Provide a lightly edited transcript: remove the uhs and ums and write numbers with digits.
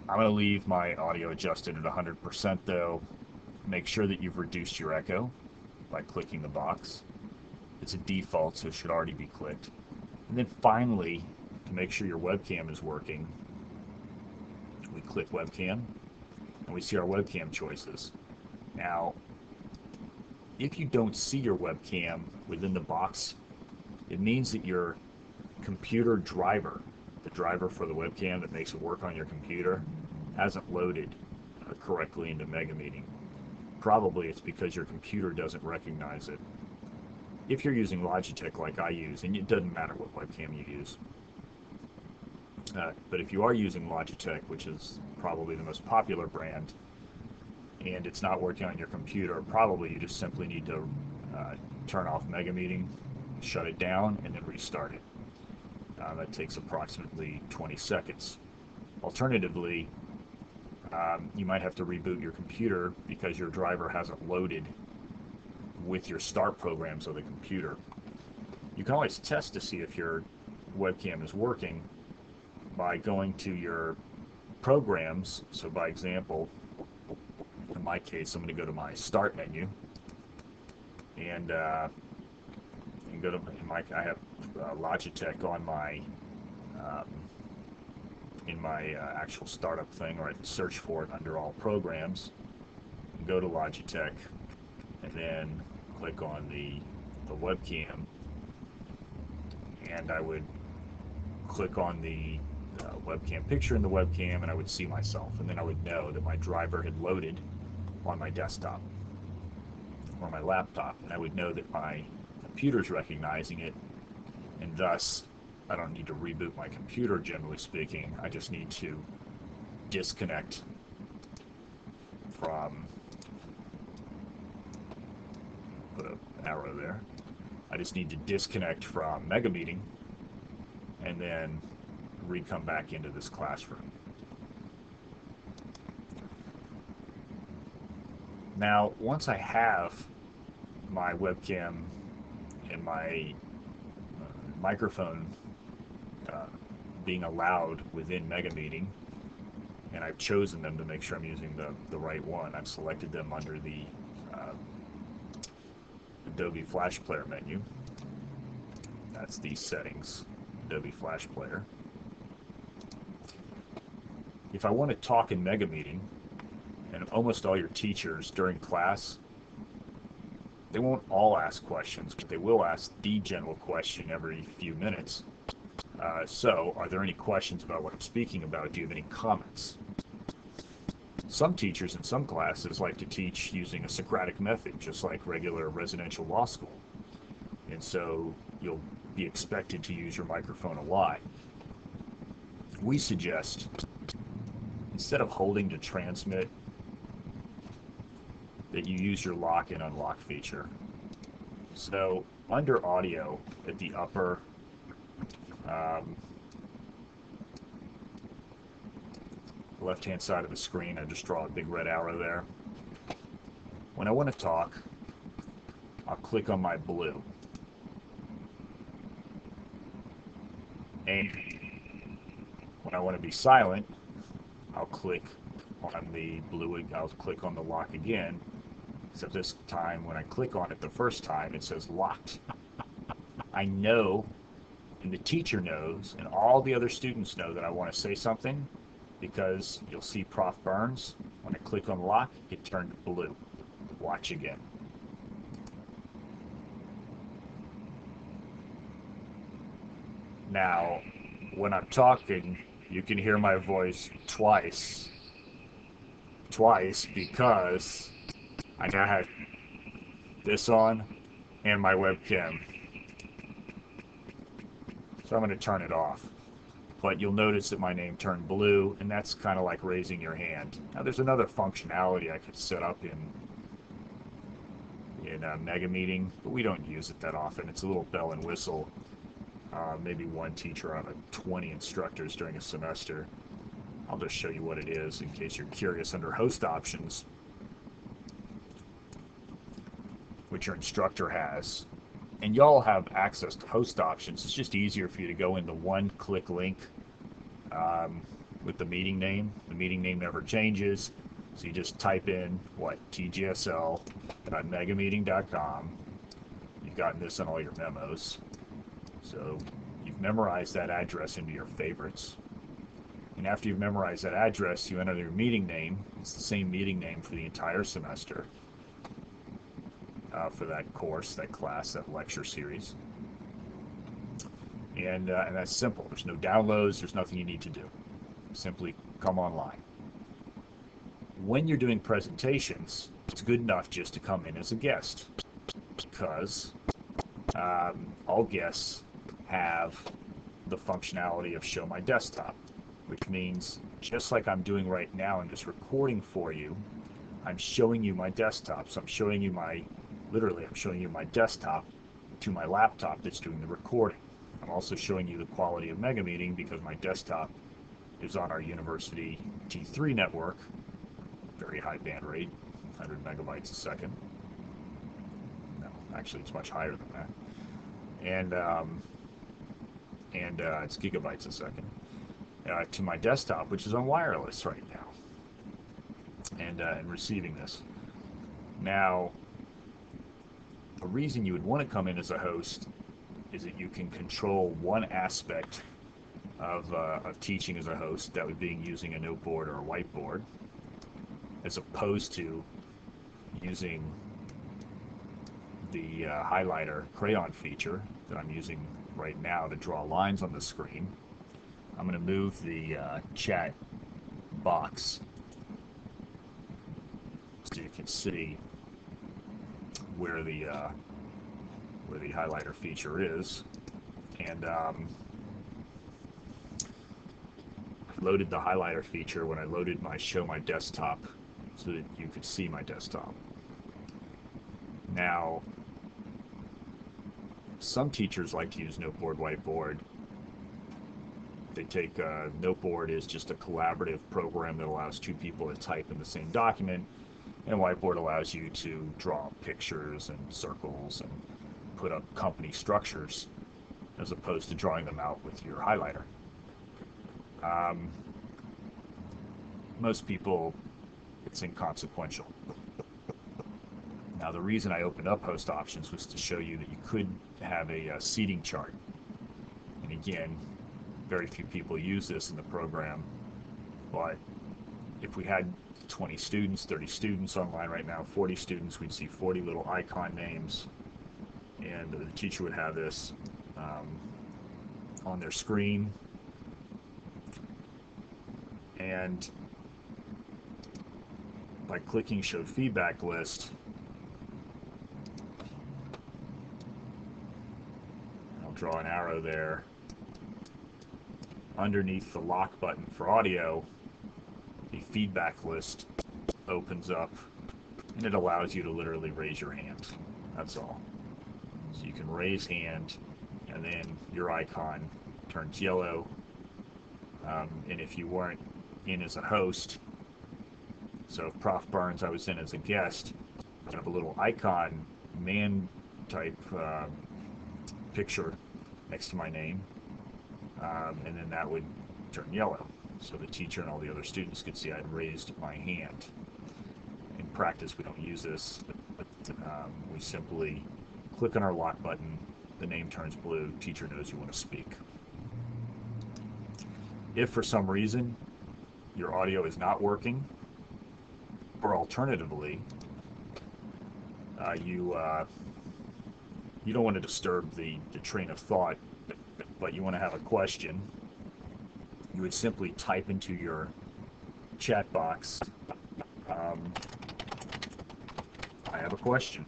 I'm going to leave my audio adjusted at 100% though. Make sure that you've reduced your echo by clicking the box. It's a default, so it should already be clicked. And then finally, to make sure your webcam is working, we click webcam and we see our webcam choices. Now, if you don't see your webcam within the box, it means that your computer driver, the driver for the webcam that makes it work on your computer, hasn't loaded correctly into MegaMeeting. Probably it's because your computer doesn't recognize it. If you're using Logitech like I use, and it doesn't matter what webcam you use, but if you are using Logitech, which is probably the most popular brand, and it's not working on your computer, probably you just simply need to turn off MegaMeeting, shut it down, and then restart it. That takes approximately 20 seconds. Alternatively, you might have to reboot your computer because your driver hasn't loaded with your start programs of the computer. You can always test to see if your webcam is working by going to your programs. So by example, in my case, I'm going to go to my start menu and go to I have Logitech on my in my actual startup thing, or I can search for it under all programs and go to Logitech and then click on the webcam, and I would click on the webcam picture in the webcam, and I would see myself, and then I would know that my driver had loaded on my desktop or my laptop, and I would know that my computer's recognizing it, and thus I don't need to reboot my computer, generally speaking. I just need to disconnect from, put an arrow there, I just need to disconnect from MegaMeeting and then come back into this classroom. Now, once I have my webcam and my microphone being allowed within MegaMeeting, and I've chosen them to make sure I'm using the right one. I've selected them under the Adobe Flash Player menu. That's the settings, Adobe Flash Player. If I want to talk in MegaMeeting, and almost all your teachers during class, they won't all ask questions, but they will ask the general question every few minutes. So, are there any questions about what I'm speaking about? Do you have any comments? Some teachers in some classes like to teach using a Socratic method, just like regular residential law school. And so you'll be expected to use your microphone a lot. We suggest, instead of holding to transmit, that you use your lock and unlock feature. So under audio at the upper left-hand side of the screen, I just draw a big red arrow there. When I want to talk, I'll click on my blue. And when I want to be silent, I'll click on the blue, I'll click on the lock again. Except this time, when I click on it the first time, it says locked. I know, and the teacher knows, and all the other students know that I want to say something, because you'll see Prof. Byrnes, when I click on lock, it turned blue. Watch again. Now, when I'm talking, you can hear my voice twice. Twice, because I now have this on and my webcam. So I'm going to turn it off. But you'll notice that my name turned blue, and that's kind of like raising your hand. Now there's another functionality I could set up in MegaMeeting, but we don't use it that often. It's a little bell and whistle. Maybe one teacher out of 20 instructors during a semester. I'll just show you what it is in case you're curious. Under host options, which your instructor has, and y'all have access to host options. It's just easier for you to go into one-click link with the meeting name. The meeting name never changes. So you just type in tgsl.megameeting.com. You've gotten this on all your memos. So you've memorized that address into your favorites. And after you've memorized that address, you enter your meeting name. It's the same meeting name for the entire semester, for that course, that class, that lecture series. And that's simple. There's no downloads. There's nothing you need to do. Simply come online. When you're doing presentations, it's good enough just to come in as a guest, because all guests have the functionality of show my desktop, which means just like I'm doing right now, I'm just recording for you. I'm showing you my desktop. So I'm showing you literally I'm showing you my desktop to my laptop that's doing the recording. I'm also showing you the quality of MegaMeeting because my desktop is on our university T3 network, very high band rate, 100 megabytes a second. No, actually it's much higher than that. And it's gigabytes a second. To my desktop, which is on wireless right now, and receiving this. Now, a reason you would want to come in as a host is that you can control one aspect of teaching as a host, that would be using a noteboard or a whiteboard, as opposed to using the highlighter crayon feature that I'm using right now to draw lines on the screen. I'm going to move the chat box so you can see where the highlighter feature is, and loaded the highlighter feature when I loaded my show my desktop so that you could see my desktop. Now, some teachers like to use Noteboard, Whiteboard. They take Noteboard is just a collaborative program that allows two people to type in the same document, and Whiteboard allows you to draw pictures and circles and put up company structures as opposed to drawing them out with your highlighter. Most people, it's inconsequential. Now, the reason I opened up host options was to show you that you could have a seating chart. And again, very few people use this in the program, but if we had 20 students, 30 students online right now, 40 students, we'd see 40 little icon names, and the teacher would have this on their screen. And by clicking Show Feedback List, I'll draw an arrow there. Underneath the lock button for audio, the feedback list opens up, and it allows you to literally raise your hand. That's all. So you can raise hand, and then your icon turns yellow. And if you weren't in as a host, so if Prof. Byrnes, I was in as a guest, I have a little icon, man type picture next to my name, and then that would turn yellow. So the teacher and all the other students could see I'd raised my hand. In practice, we don't use this, but we simply click on our lock button, the name turns blue, teacher knows you want to speak. If for some reason your audio is not working, or alternatively, you don't want to disturb the train of thought, but you want to have a question, you would simply type into your chat box, I have a question.